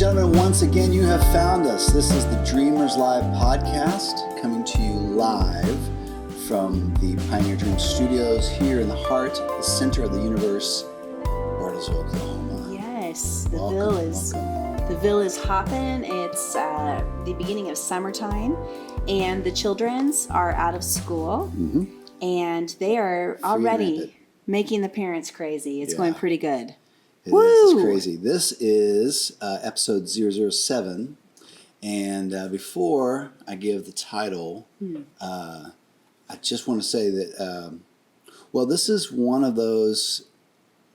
gentlemen, once again, you have found us. This is the Dreamers Live podcast, coming to you live from the Pioneer Dream Studios here in the heart, the center of the universe, Bartlesville, Oklahoma. Yes, the Ville is hopping. It's the beginning of summertime, and the childrens are out of school, and they are already making the parents crazy. It's going pretty good. It's crazy. This is episode 007, and before I give the title, I just want to say that, this is one of those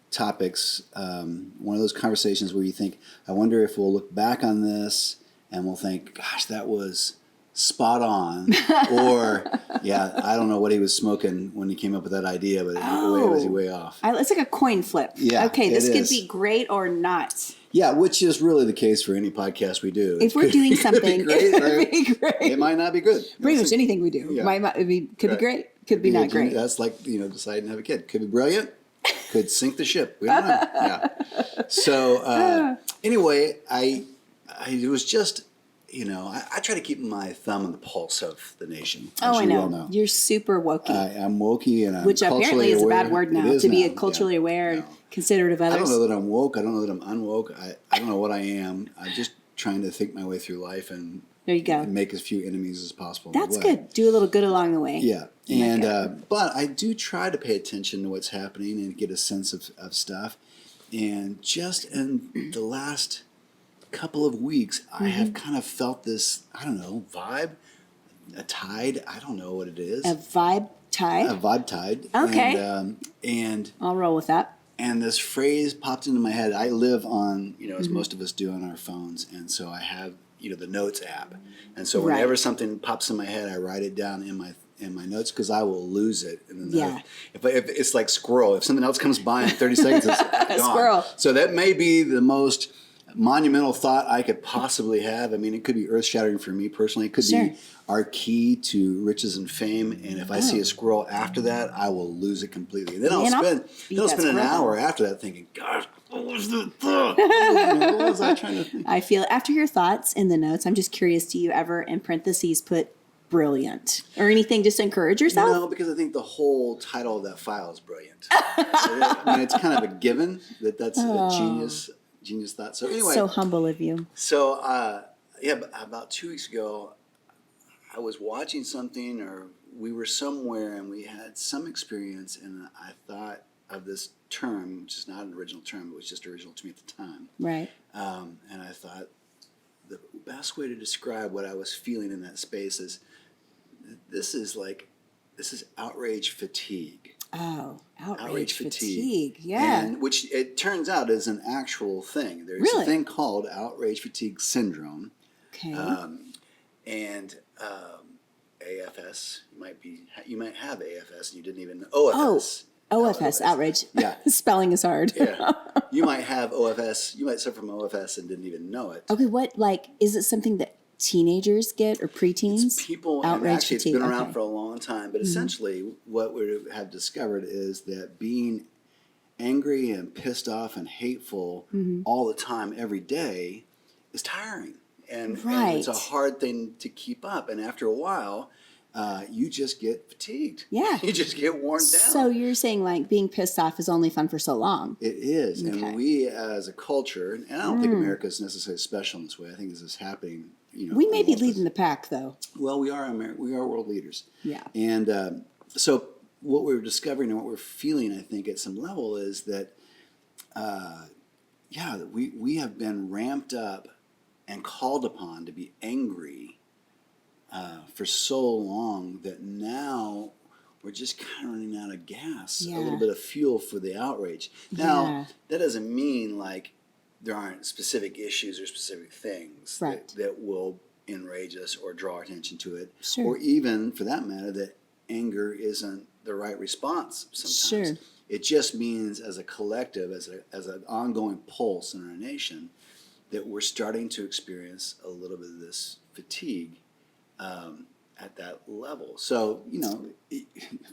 topics, one of those conversations where you think, I wonder if we'll look back on this and we'll think, gosh, that was spot on, or I don't know what he was smoking when he came up with that idea, but was he way off? It's like a coin flip. Yeah, okay, this could be great or not. Yeah, which is really the case for any podcast we do. If we're doing something, it could be great. It might not be good. Pretty much anything we do could be great, could be not great. That's like deciding to have a kid. Could be brilliant. Could sink the ship. We don't know. Yeah. So anyway, it was just. I try to keep my thumb on the pulse of the nation. As I you know. well know. You're super wokey. I'm wokey, and I'm which apparently is aware. A bad word now. To be culturally aware and considerate of others. I don't know that I'm woke. I don't know that I'm unwoke. I don't know what I am. I'm just trying to think my way through life and there you go. And make as few enemies as possible. That's good. Do a little good along the way. Yeah, and but I do try to pay attention to what's happening and get a sense of stuff. And just in the last couple of weeks, I have kind of felt this, I don't know, vibe, a tide. I don't know what it is. A vibe tide? A vibe tide. Okay. And I'll roll with that. And this phrase popped into my head. I live on, as most of us do on our phones. And so I have, the Notes app. And so whenever something pops in my head, I write it down in my notes because I will lose it. And then if it's like squirrel, if something else comes by in 30 seconds, it's gone. Squirrel. So that may be the most monumental thought I could possibly have. I mean, it could be earth-shattering for me personally. It could be our key to riches and fame. And if I see a squirrel after that, I will lose it completely. And then I'll spend an hour after that thinking, gosh, what was the thought? What was I trying to think? I feel after your thoughts in the notes, I'm just curious, do you ever in parentheses put brilliant or anything just to encourage yourself? No, because I think the whole title of that file is brilliant. It's kind of a given that's a genius thought. So anyway, so humble of you. So about 2 weeks ago, I was watching something, or we were somewhere, and we had some experience, and I thought of this term, which is not an original term, but was just original to me at the time. Right. And I thought the best way to describe what I was feeling in that space is this is outrage fatigue. Oh, outrage fatigue. Yeah. And which it turns out is an actual thing. There's a thing called outrage fatigue syndrome. Okay. And AFS, you might have AFS and you didn't even know. OFS. OFS, outrage. Yeah. Spelling is hard. Yeah. You might have OFS. You might suffer from OFS and didn't even know it. Okay, is it something that teenagers get or preteens? It's people, outrage and actually fatigue. It's been around for a long time, but essentially what we have discovered is that being angry and pissed off and hateful all the time, every day, is tiring. And it's a hard thing to keep up. And after a while, you just get fatigued. Yeah. You just get worn down. So you're saying being pissed off is only fun for so long. It is. Okay. And we as a culture, and I don't think America is necessarily special in this way. I think this is happening. We may be leading the pack, though. Well, we are world leaders. Yeah. And so what we're discovering and what we're feeling, I think, at some level is that, we have been ramped up and called upon to be angry for so long that now we're just kind of running out of gas, a little bit of fuel for the outrage. Now, that doesn't mean there aren't specific issues or specific things that will enrage us or draw our attention to it. Sure. Or even, for that matter, that anger isn't the right response sometimes. Sure. It just means as a collective, as an ongoing pulse in our nation, that we're starting to experience a little bit of this fatigue at that level. So,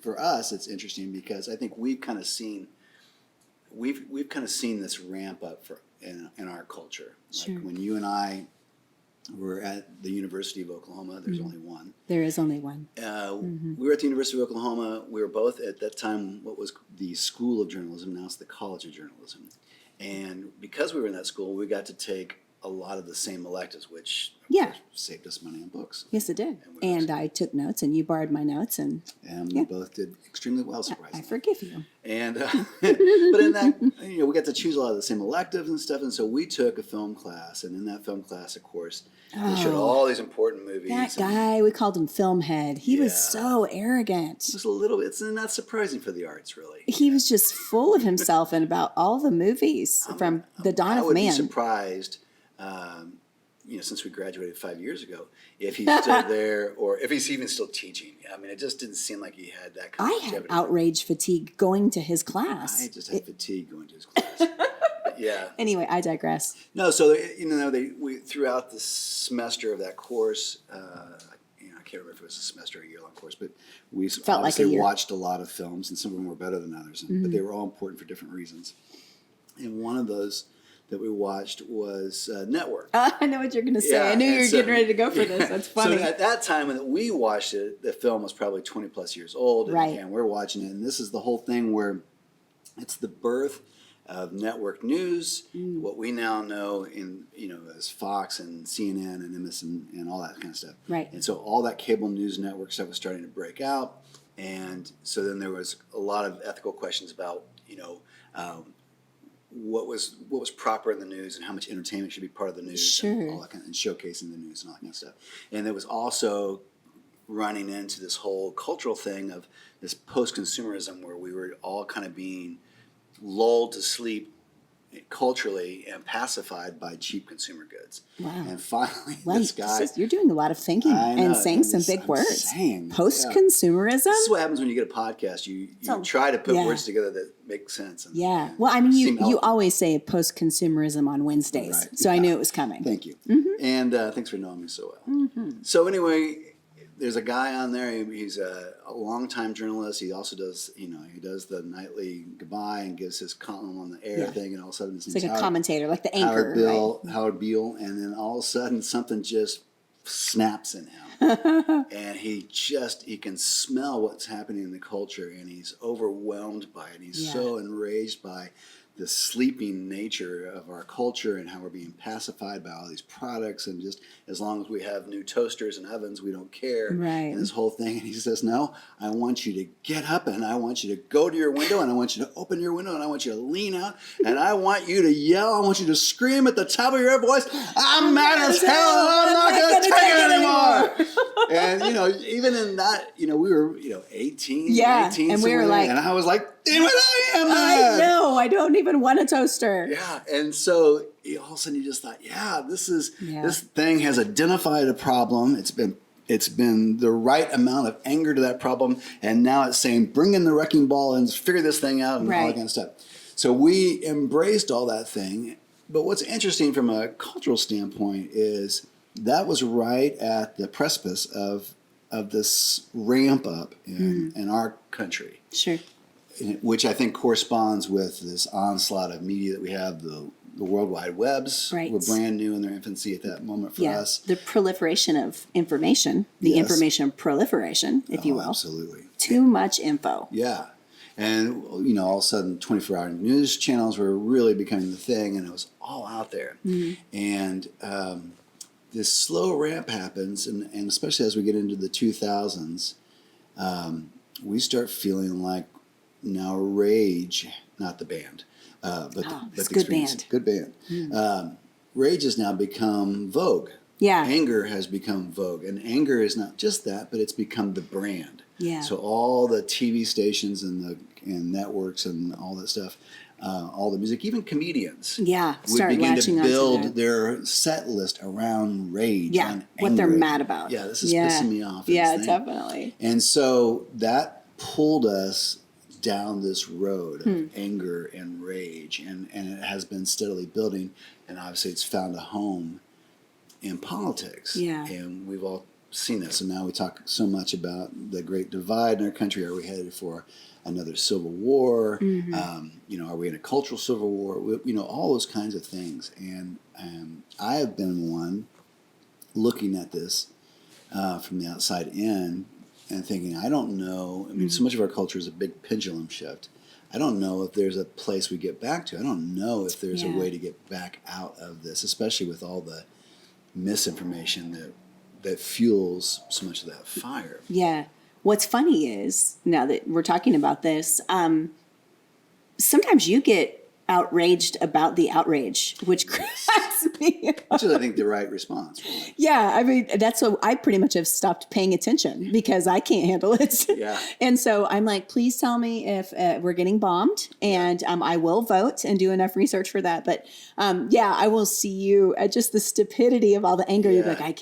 for us, it's interesting because I think we've kind of seen this ramp up in our culture. Sure. Like when you and I were at the University of Oklahoma, there's only one. There is only one. We were at the University of Oklahoma. We were both at that time what was the School of Journalism. Now it's the College of Journalism. And because we were in that school, we got to take a lot of the same electives, which of course, saved us money on books. Yes, it did. And I took notes, and you borrowed my notes, and we both did extremely well, surprisingly. I forgive you. And but in that, we got to choose a lot of the same electives and stuff. And so we took a film class, and in that film class, of course, they showed all these important movies. That guy, we called him Film Head. He was so arrogant. Just a little bit. It's not surprising for the arts, really. He was just full of himself and about all the movies from the dawn of man. I would be surprised. Since we graduated 5 years ago, if he's still there or if he's even still teaching. I mean, it just didn't seem like he had that kind of longevity. I had outrage fatigue going to his class. I just had fatigue going to his class. Yeah. Anyway, I digress. No, so we throughout the semester of that course, I can't remember if it was a semester or a year-long course, but we obviously watched a lot of films, and some of them were better than others, but they were all important for different reasons. And one of those that we watched was Network. I know what you're going to say. I knew you were getting ready to go for this. That's funny. So at that time when we watched it, the film was probably 20 plus years old. And we're watching it. And this is the whole thing where it's the birth of network news, what we now know as Fox and CNN and MSN and all that kind of stuff. Right. And so all that cable news network stuff was starting to break out. And so then there was a lot of ethical questions about, what was proper in the news and how much entertainment should be part of the news and all that and showcasing the news and all that kind of stuff. And there was also running into this whole cultural thing of this post-consumerism where we were all kind of being lulled to sleep culturally and pacified by cheap consumer goods. Wow. And finally, this guy... You're doing a lot of thinking and saying some big words. Post-consumerism? This is what happens when you get a podcast. You try to put words together that make sense. And, well, I mean, you always say post-consumerism on Wednesdays, right. So I knew it was coming. Thank you. And thanks for knowing me so well. So anyway... There's a guy on there. He's a longtime journalist. He also does, he does the nightly goodbye and gives his column on the air thing. And all of a sudden, it's like a commentator, like the anchor. Howard Beale, and then all of a sudden, something just snaps in him, and he can smell what's happening in the culture, and he's overwhelmed by it. He's so enraged by the sleeping nature of our culture and how we're being pacified by all these products, and just as long as we have new toasters and ovens, we don't care. Right. And this whole thing, and he says, no, I want you to get up and I want you to go to your window and I want you to open your window and I want you to lean out and I want you to yell, I want you to scream at the top of your voice, I'm mad as hell and I'm not going to take it anymore. And, even in that, we were, 18, 19. And we were like, and I was like, damn it, I am mad. I know, I don't even want a toaster. Yeah, and so all of a sudden you just thought, this thing has identified a problem. It's been the right amount of anger to that problem, and now it's saying, bring in the wrecking ball and figure this thing out and all that kind of stuff. So we embraced all that thing. But what's interesting from a cultural standpoint is that was right at the precipice of this ramp up in our country. Sure. Which I think corresponds with this onslaught of media that we have. The World Wide Webs were brand new in their infancy at that moment for us. The proliferation of information, the information proliferation, if you will. Absolutely. Too much info. Yeah. And, all of a sudden 24-hour news channels were really becoming the thing, and it was all out there. And this slow ramp happens, and especially as we get into the 2000s, we start feeling like now Rage, not the band, but the experience. Good band. Rage has now become Vogue. Yeah. Anger has become Vogue. And anger is not just that, but it's become the brand. Yeah. So all the TV stations and networks and all that stuff, all the music, even comedians would begin to build their set list around Rage. Yeah, what they're mad about. Yeah, this is pissing me off. Yeah, definitely. And so that pulled us down this road of anger and rage, and it has been steadily building, and obviously it's found a home in politics. Yeah. And we've all seen that. So now we talk so much about the great divide in our country. Are we headed for another civil war? Are we in a cultural civil war? All those kinds of things. And I have been one looking at this from the outside in and thinking, I don't know. I mean, so much of our culture is a big pendulum shift. I don't know if there's a place we get back to. I don't know if there's a way to get back out of this, especially with all the misinformation that fuels so much of that fire. Yeah. What's funny is, now that we're talking about this, sometimes you get outraged about the outrage, which cracks me up. Which is, I think, the right response. Really. Yeah, I mean, that's what I pretty much have stopped paying attention because I can't handle it. Yeah. And so I'm like, please tell me if we're getting bombed, and I will vote and do enough research for that. But I will see you at just the stupidity of all the anger. You're like, I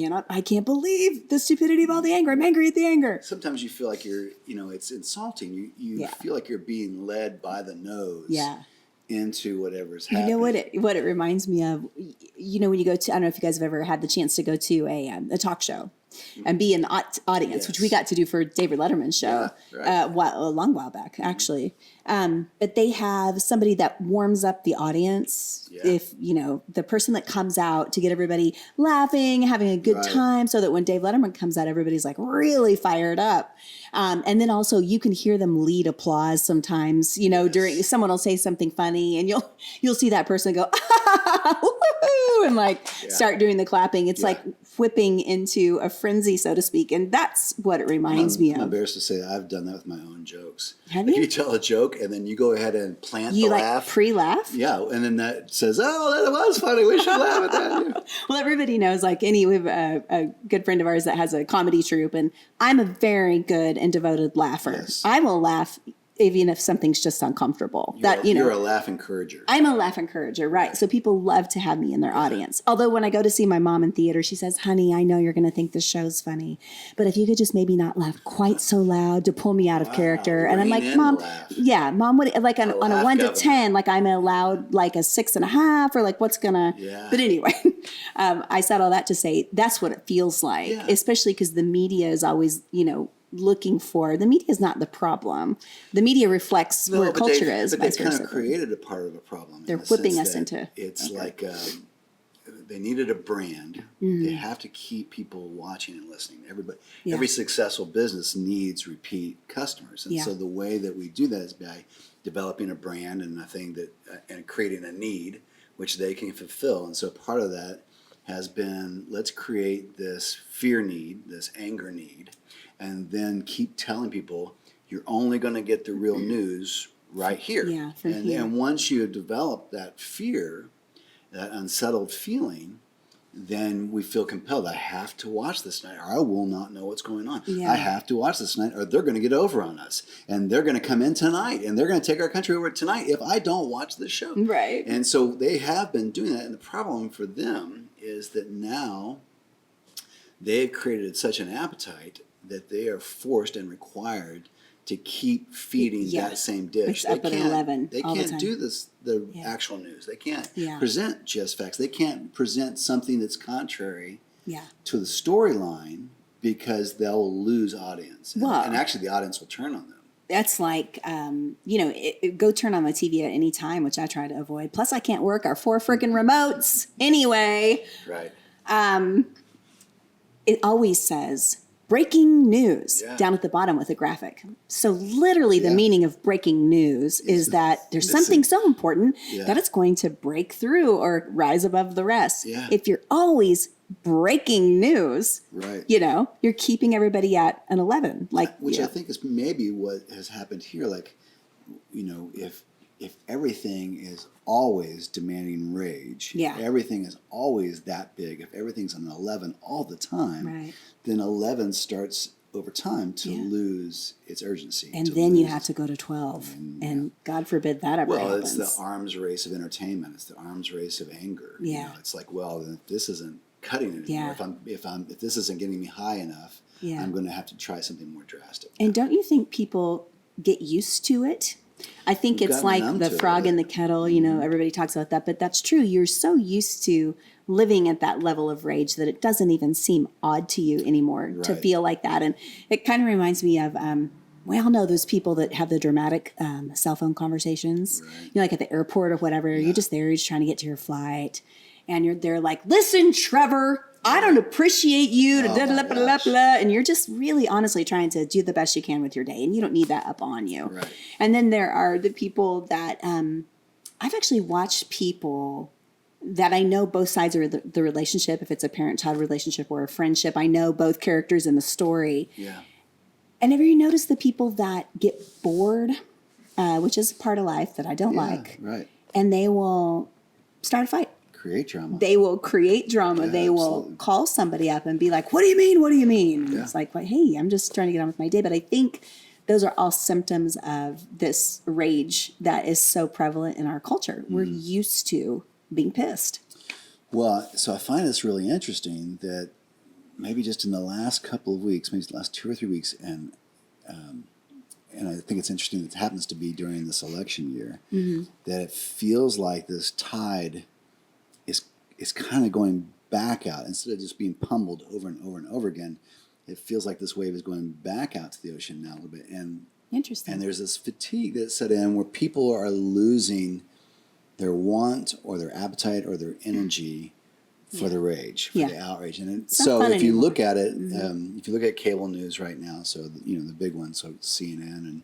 can't believe the stupidity of all the anger. I'm angry at the anger. Sometimes you feel like it's insulting. You feel like you're being led by the nose. Yeah. Into whatever's happening. You know what it reminds me of? When you go to, I don't know if you guys have ever had the chance to go to a talk show and be in the audience, which we got to do for David Letterman's show a long while back, actually. But they have somebody that warms up the audience. Yeah. If, the person that comes out to get everybody laughing, having a good time, so that when Dave Letterman comes out, everybody's like really fired up. And then also you can hear them lead applause sometimes, during someone will say something funny and you'll see that person go, woo-hoo, and start doing the clapping. It's like whipping into a frenzy, so to speak. And that's what it reminds me of. I'm embarrassed to say that I've done that with my own jokes. Have you? You tell a joke and then you go ahead and plant the laugh. Pre-laugh? Yeah. And then that says, oh, that was funny. We should laugh at that. Yeah. Well, everybody knows, we have a good friend of ours that has a comedy troupe, and I'm a very good and devoted laugher. Yes. I will laugh even if something's just uncomfortable. You're a laugh encourager. I'm a laugh encourager, right? So people love to have me in their audience. Although when I go to see my mom in theater, she says, honey, I know you're going to think this show's funny, but if you could just maybe not laugh quite so loud to pull me out of character. And I'm like, Mom, Mom, what, on a 1 to 10, I'm allowed a 6.5, or what's gonna, but anyway, I said all that to say, that's what it feels like, especially because the media is always, looking for, the media is not the problem. The media reflects where culture is. But they've kind of created a part of a problem. They're whipping us into. It's they needed a brand. They have to keep people watching and listening. Every successful business needs repeat customers, and so the way that we do that is by developing a brand and a thing and creating a need which they can fulfill. And so part of that has been, let's create this fear need, this anger need, and then keep telling people you're only going to get the real news right here. Yeah, here. And once you develop that fear, that unsettled feeling, then we feel compelled. I have to watch this tonight, or I will not know what's going on. Yeah. I have to watch this tonight, or they're going to get over on us, and they're going to come in tonight, and they're going to take our country over tonight if I don't watch this show. Right. And so they have been doing that, and the problem for them is that now they've created such an appetite that they are forced and required to keep feeding that same dish. It's up at 11 They can't do the actual news. They can't present just facts. They can't present something that's contrary to the storyline because they'll lose audience. And actually the audience will turn on them. That's like, go turn on my TV at any time, which I try to avoid. Plus, I can't work our 4 freaking remotes anyway. Right. It always says breaking news down at the bottom with a graphic. So literally the meaning of breaking news is that there's something so important that it's going to break through or rise above the rest. Yeah. If you're always breaking news, you're keeping everybody at an 11. Which I think is maybe what has happened here. If everything is always demanding rage, if everything is always that big, if everything's an 11 all the time, then 11 starts over time to lose its urgency. And then you have to go to 12. And God forbid that ever happens. It's the arms race of entertainment. It's the arms race of anger. Yeah. It's like, if this isn't cutting it anymore, if this isn't getting me high enough, I'm going to have to try something more drastic. And don't you think people get used to it? I think We've it's gotten like numb the to frog it. in the kettle, everybody talks about that, but that's true. You're so used to living at that level of rage that it doesn't even seem odd to you anymore to Right. feel like that. And it kind of reminds me of, we all know those people that have the dramatic cell phone conversations, Right. like at the airport or whatever. You're just there, you're just trying to get to your flight. And they're like, listen, Trevor, I don't appreciate you. Oh, my gosh. And you're just really honestly trying to do the best you can with your day. And you don't need that up on you. Right. And then there are the people that I've actually watched people that I know both sides of the relationship. If it's a parent-child relationship or a friendship, I know both characters in the story. Yeah. And have you noticed the people that get bored, which is part of life that I don't Yeah, like, right. and they will start a fight. Create drama. They will create drama. Yeah, they will absolutely. call somebody up and be like, what do you mean? What do you mean? And Yeah. it's like, well, hey, I'm just trying to get on with my day. But I think those are all symptoms of this rage that is so prevalent in our culture. We're used to being pissed. Well, so I find this really interesting that maybe just in the last couple of weeks, maybe the last 2 or 3 weeks, and I think it's interesting that it happens to be during this election year, that it feels like this tide is kind of going back out. Instead of just being pummeled over and over and over again, it feels like this wave is going back out to the ocean now a little bit. Interesting. And there's this fatigue that set in where people are losing their want or their appetite or their energy for the rage, for the outrage. And It's not so fun if you anymore. look at it, if you look at cable news right now, so the big ones, so CNN and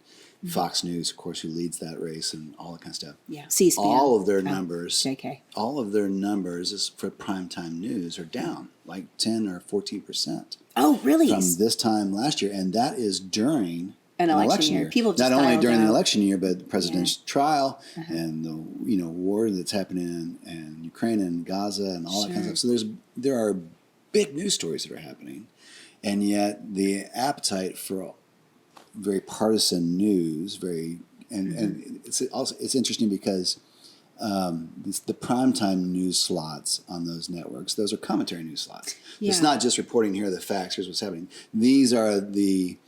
Fox News, of course, who leads that race and all that kind of stuff. Yeah. C-SPAN. All of their numbers, JK. all of their numbers is for primetime news are down like 10 or 14% Oh, really? from this time last year, and that is during An election year. People just not only dialed during the out. election year, but the presidential trial and the war that's happening in Ukraine and Gaza and all that kind of stuff. So there are big news stories that are happening, and yet the appetite for very partisan news, and it's interesting because it's the primetime news slots on those networks. Those are commentary news slots. Yeah. It's not just reporting here are the facts, here's what's happening. These are the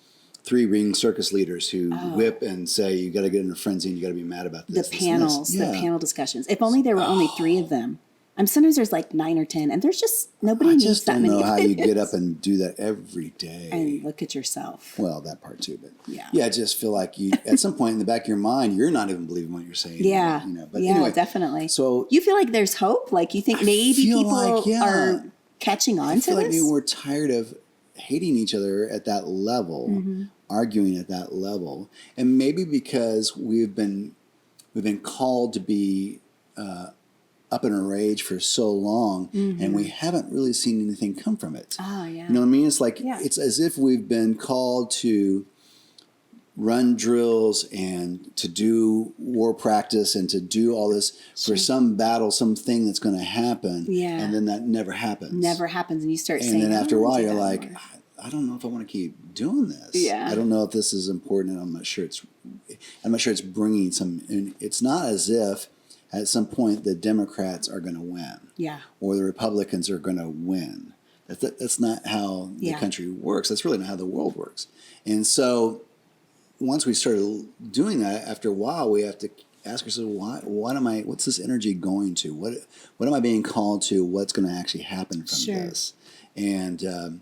three-ring circus leaders who whip and say, you got to get in a frenzy and you got to be mad about this. The this, and this. panels, Yeah. the panel discussions. If only there were only 3 of them. Sometimes there's like 9 or 10, and there's just nobody I needs just that don't many. know how you get up and do that every day. and look at yourself. Well, that part too, but Yeah. I just feel like you, at some point in the back of your mind, you're not even believing what you're saying. Yeah, But yeah, anyway, definitely. So You feel like there's hope? Like you think maybe feel people like, yeah. are catching on I to feel like this? maybe we're tired of hating each other at that level, arguing at that level, and maybe because we've been called to be up in a rage for so long, and we haven't really seen anything come from it. Oh, yeah. You know what I mean? It's like Yeah. it's as if we've been called to run drills and to do war practice and to do all this for some battle, something that's going to happen. Yeah. And then that never happens. Never happens, and you start And saying, then after a "Oh, while, I'll do you're that like, more." I don't know if I want to keep doing this. Yeah. I don't know if this is important, and I'm not sure it's bringing some. And it's not as if at some point the Democrats are going to win. Yeah. Or the Republicans are going to win. That's not how the country works. That's really not how the world works. And so once we started doing that, after a while, we have to ask ourselves, what's this energy going to? What am I being called to? What's going to actually happen from this? And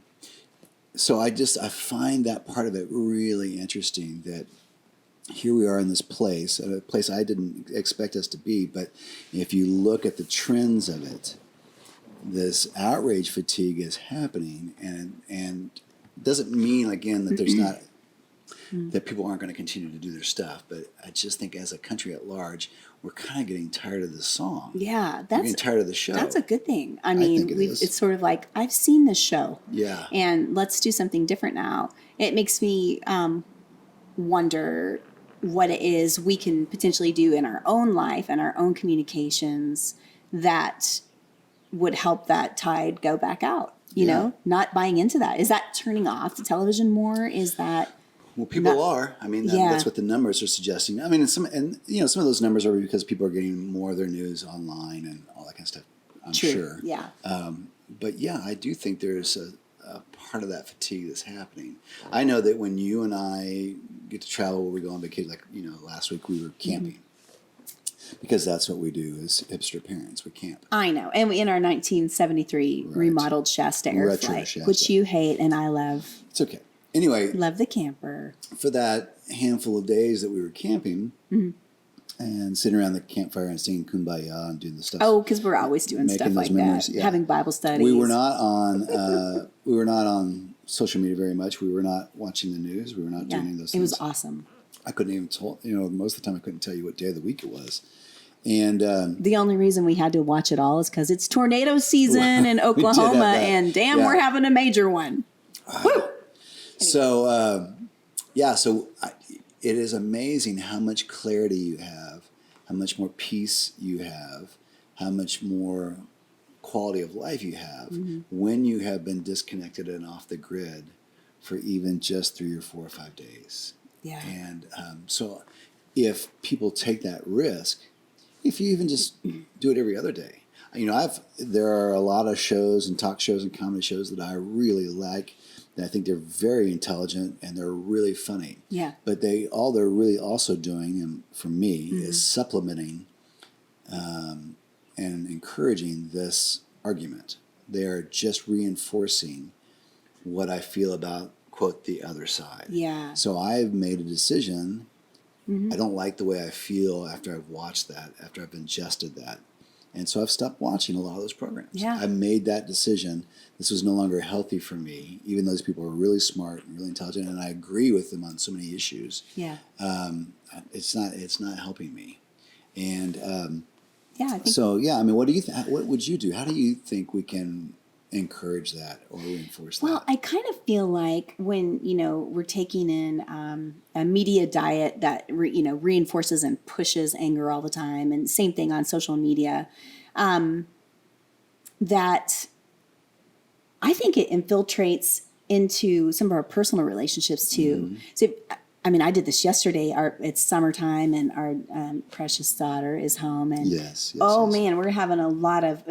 so I find that part of it really interesting, that here we are in this place, a place I didn't expect us to be. But if you look at the trends of it, this outrage fatigue is happening, and it doesn't mean, again, that there's not that people aren't going to continue to do their stuff. But I just think as a country at large, we're kind of getting tired of this song. Yeah, We're that's getting tired of the show. That's a good thing. I mean, think it is. it's sort of like, I've seen this show. Yeah. And let's do something different now. It makes me wonder what it is we can potentially do in our own life and our own communications that would help that tide go back out. You know, not buying into that. Is that turning off the television more? Is that... Well, people are. I mean, Yeah. that's what the numbers are suggesting. I mean, and some of those numbers are because people are getting more of their news online and all that kind of stuff. I'm True. sure. Yeah. But yeah, I do think there's a part of that fatigue that's happening. I know that when you and I get to travel where we go on vacation. Like, last week we were camping. Because that's what we do as hipster parents. We camp. I know. And in our 1973 remodeled Shasta Airflight, which you hate and I love. It's okay. Anyway. Love the camper. For that handful of days that we were camping and sitting around the campfire and singing Kumbaya and doing the stuff. Oh, because we're always doing stuff like that. Yeah. Having Bible studies. We were not on social media very much. We were not watching the news. We were not doing any of those things. It was awesome. I couldn't even most of the time I couldn't tell you what day of the week it was. And the only reason we had to watch it all is because it's tornado season in Oklahoma, and we're having a major one. Woo! Anyway. So, it is amazing how much clarity you have, how much more peace you have, how much more quality of life you have when you have been disconnected and off the grid for even just 3 or 4 or 5 days. Yeah. And so if people take that risk, if you even just do it every other day. There are a lot of shows and talk shows and comedy shows that I really like. And I think they're very intelligent and they're really funny. Yeah. But they're really also doing, and for me, is supplementing and encouraging this argument. They are just reinforcing what I feel about, quote, the other side. Yeah. So I've made a decision. I don't like the way I feel after I've watched that, after I've ingested that. And so I've stopped watching a lot of those programs. Yeah. I made that decision. This was no longer healthy for me, even though those people are really smart and really intelligent, and I agree with them on so many issues. Yeah. It's not helping me. And I think what do you what would you do? How do you think we can encourage that or reinforce that? Well, I kind of feel like when, we're taking in a media diet that, reinforces and pushes anger all the time, and same thing on social media, that I think it infiltrates into some of our personal relationships too. So, I did this yesterday. It's summertime and our precious daughter is home. And yes. Man, we're having a lot of...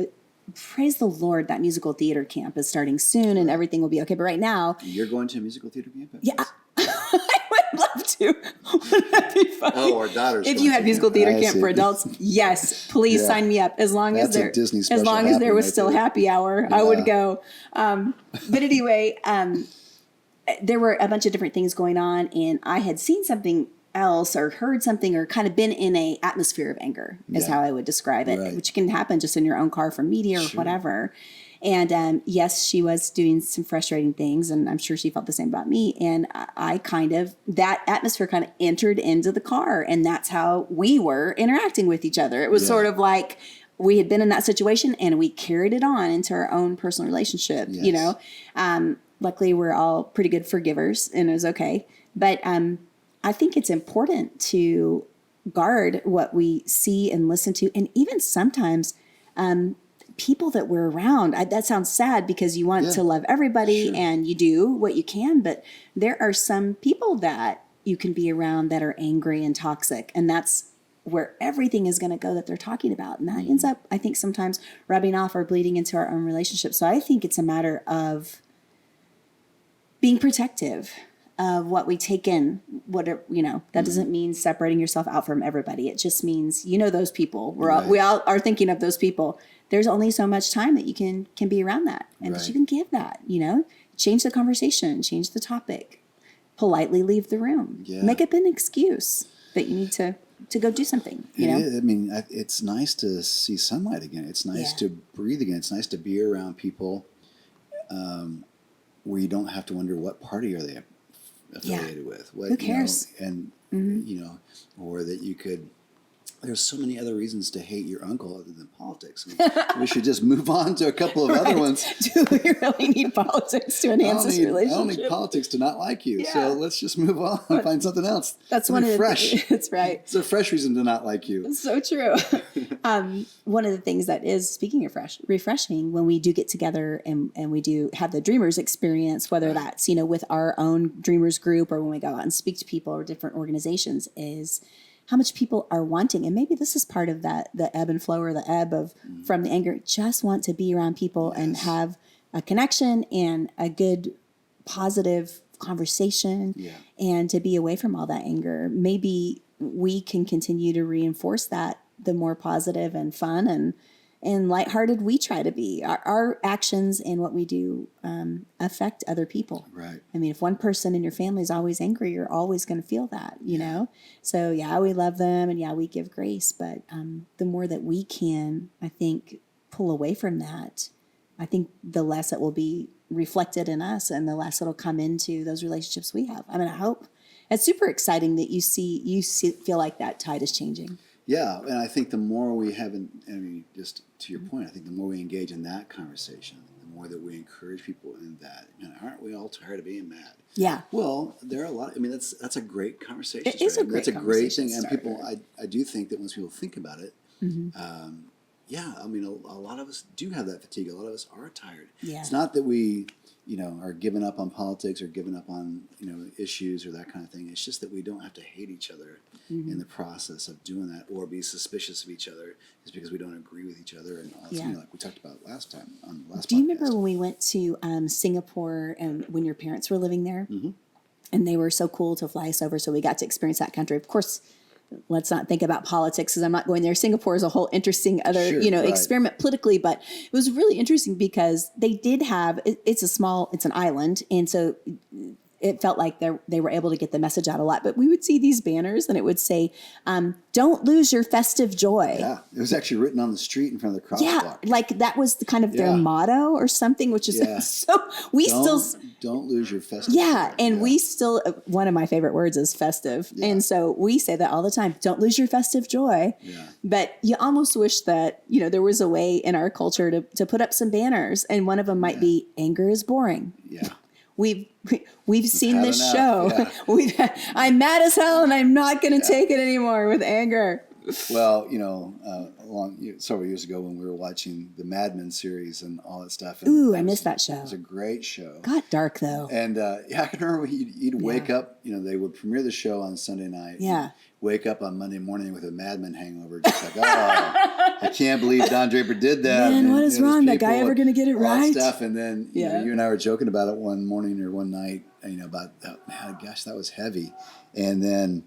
praise the Lord, that musical theater camp is starting soon and everything will be okay. But right now... You're going to a musical theater camp? Yeah, I would love to. Wouldn't that be funny? Oh, our daughter's If you had musical theater camp for adults, yes, please sign me up. As long as there was still happy hour, I would go. But anyway, there were a bunch of different things going on, and I had seen something else or heard something or kind of been in a atmosphere of anger is how I would describe it, which can happen just in your own car from media or whatever. And yes, she was doing some frustrating things, and I'm sure she felt the same about me. And I that atmosphere kind of entered into the car, and that's how we were interacting with each other. It was sort of like we had been in that situation and we carried it on into our own personal relationship, luckily we're all pretty good forgivers and it was okay. But I think it's important to guard what we see and listen to. And even sometimes people that we're around, that sounds sad because you want to love everybody and you do what you can. But there are some people that you can be around that are angry and toxic. And that's where everything is going to go that they're talking about. And that ends up, I think, sometimes rubbing off or bleeding into our own relationship. So I think it's a matter of being protective of what we take in, that doesn't mean separating yourself out from everybody. It just means, those people, we all are thinking of those people. There's only so much time that you can be around that and that you can give that, change the conversation, change the topic, politely leave the room, make up an excuse that you need to go do something, it's nice to see sunlight again. It's nice to breathe again. It's nice to be around people where you don't have to wonder what party are they affiliated with. Who cares? Or that you could. There's so many other reasons to hate your uncle other than politics. We should just move on to a couple of other ones. Do we really need politics to enhance this relationship? I don't need politics to not like you. Yeah. So let's just move on and find something else. That's one of the fresh. That's right. It's a fresh reason to not like you. It's so true. One of the things that is, speaking of refreshing, when we do get together and we do have the Dreamers experience, whether that's, with our own Dreamers group or when we go out and speak to people or different organizations, is how much people are wanting, and maybe this is part of that, the ebb and flow or the ebb of from the anger, just want to be around people and have a connection and a good, positive conversation and to be away from all that anger. Maybe we can continue to reinforce that the more positive and fun and lighthearted we try to be. Our actions and what we do affect other people. Right. I mean, if one person in your family is always angry, you're always going to feel that, you know? So we love them and we give grace, but the more that we can, I think, pull away from that, I think the less it will be reflected in us and the less it'll come into those relationships we have. I mean, I hope. It's super exciting that you feel like that tide is changing. Yeah, and I think the more we just to your point, I think the more we engage in that conversation, the more that we encourage people in that. Aren't we all tired of being mad? Yeah. Well, there are a lot. I mean, that's a great conversation. It is a great conversation. That's a great thing, and people. I do think that once people think about it, I mean, a lot of us do have that fatigue. A lot of us are tired. Yeah. It's not that we, are giving up on politics or giving up on, issues or that kind of thing. It's just that we don't have to hate each other in the process of doing that or be suspicious of each other just because we don't agree with each other and all that, like we talked about last time on the last podcast. Do you remember when we went to Singapore and when your parents were living there? Mm-hmm. And they were so cool to fly us over, so we got to experience that country. Of course, let's not think about politics because I'm not going there. Singapore is a whole interesting other, experiment politically, but it was really interesting because they did have, it's an island. And so it felt like they were able to get the message out a lot, but we would see these banners and it would say, don't lose your festive joy. Yeah. It was actually written on the street in front of the crosswalk. Yeah. Like that was kind of their motto or something, which is so don't lose your festive joy. And we still, one of my favorite words is festive. Yeah. And so we say that all the time, don't lose your festive joy. Yeah. But you almost wish that, there was a way in our culture to put up some banners and one of them might be anger is boring. Yeah. We've seen this show. Yeah. I'm mad as hell and I'm not going to take it anymore with anger. Well, several years ago when we were watching the Mad Men series and all that stuff. Ooh, I missed that show. It was a great show. Got dark though. And I can remember you'd wake up, they would premiere the show on Sunday night. Yeah. Wake up on Monday morning with a Mad Men hangover, just like, I can't believe Don Draper did that. Man, what is wrong? That guy ever going to get it right? Stuff. And then you and I were joking about it one morning or one night, about, gosh, that was heavy. And then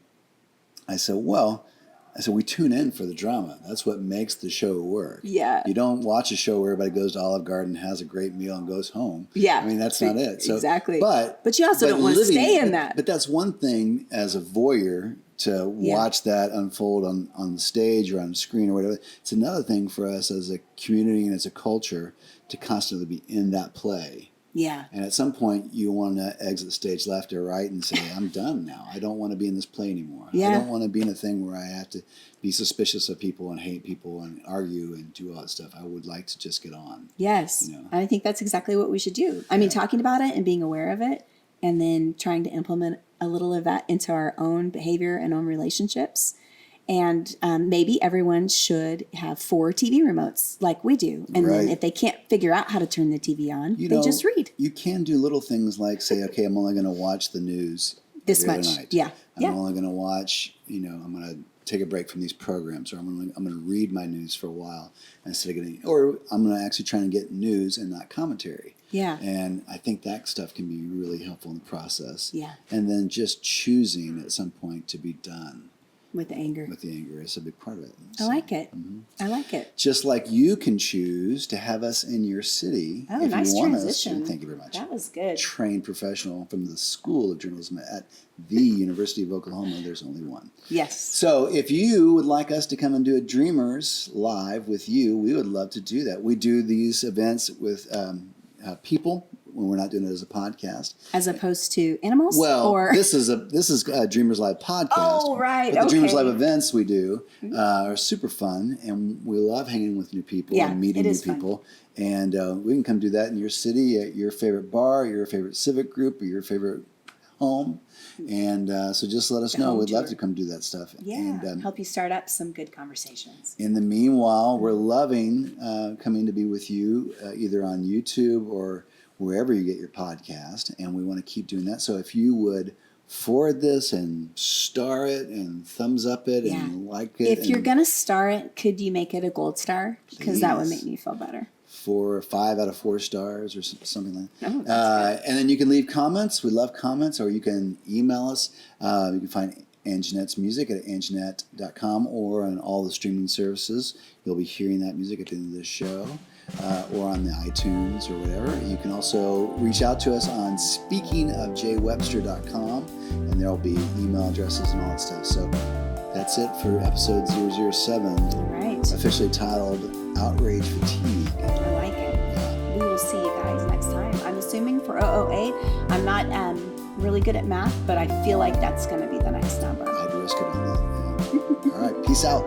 I said, we tune in for the drama. That's what makes the show work. Yeah. You don't watch a show where everybody goes to Olive Garden, has a great meal, and goes home. Yeah. I mean, that's not it. So, exactly. But you also don't want to stay in that. But that's one thing as a voyeur to watch that unfold on the stage or on the screen or whatever. It's another thing for us as a community and as a culture to constantly be in that play. Yeah. And at some point, you want to exit stage left or right and say, I'm done now. I don't want to be in this play anymore. Yeah. I don't want to be in a thing where I have to be suspicious of people and hate people and argue and do all that stuff. I would like to just get on. Yes. I think that's exactly what we should do. I mean, talking about it and being aware of it and then trying to implement a little of that into our own behavior and own relationships. And maybe everyone should have 4 TV remotes like we do. And then if they can't figure out how to turn the TV on, they just read. You can do little things like say, okay, I'm only going to watch the news this much. Night. Yeah. I'm only going to watch, I'm going to take a break from these programs, or I'm going to read my news for a while instead of getting, or I'm going to actually try and get news and not commentary. Yeah. And I think that stuff can be really helpful in the process. Yeah. And then just choosing at some point to be done. With the anger. With the anger is a big part of it. So, I like it. Mm-hmm. I like it. Just like you can choose to have us in your city. Oh, if nice you want transition. Us. Thank you very much. That was good. Trained professional from the School of Journalism at the University of Oklahoma. There's only one. Yes. So if you would like us to come and do a Dreamers live with you, we would love to do that. We do these events with people when we're not doing it as a podcast, as opposed to animals. Well, this is a Dreamers Live podcast. Oh, right. But the Dreamers Live events we do are super fun, and we love hanging with new people and meeting new people. Fun. And we can come do that in your city, at your favorite bar, your favorite civic group, or your favorite home. And so just let us know. We'd love to come do that stuff. Yeah, and help you start up some good conversations. In the meanwhile, we're loving coming to be with you either on YouTube or wherever you get your podcast, and we want to keep doing that. So if you would forward this and star it and thumbs up it and like it. If you're going to star it, could you make it a gold star? Because that would make me feel better. 5 out of 4 stars or something like that. Oh, that's and then you can leave comments. We love comments, or you can email us. You can find Anjanette's music at anjanette.com or on all the streaming services. You'll be hearing that music at the end of this show, or on the iTunes or whatever. You can also reach out to us on speakingofjwebster.com, and there'll be email addresses and all that stuff. So that's it for episode 007. All right. Officially titled Outrage Fatigue. I like it. We will see you guys next time. I'm assuming for 008. I'm not really good at math, but I feel like that's going to be the next number. I'd risk it on that. Yeah. All right. Peace out.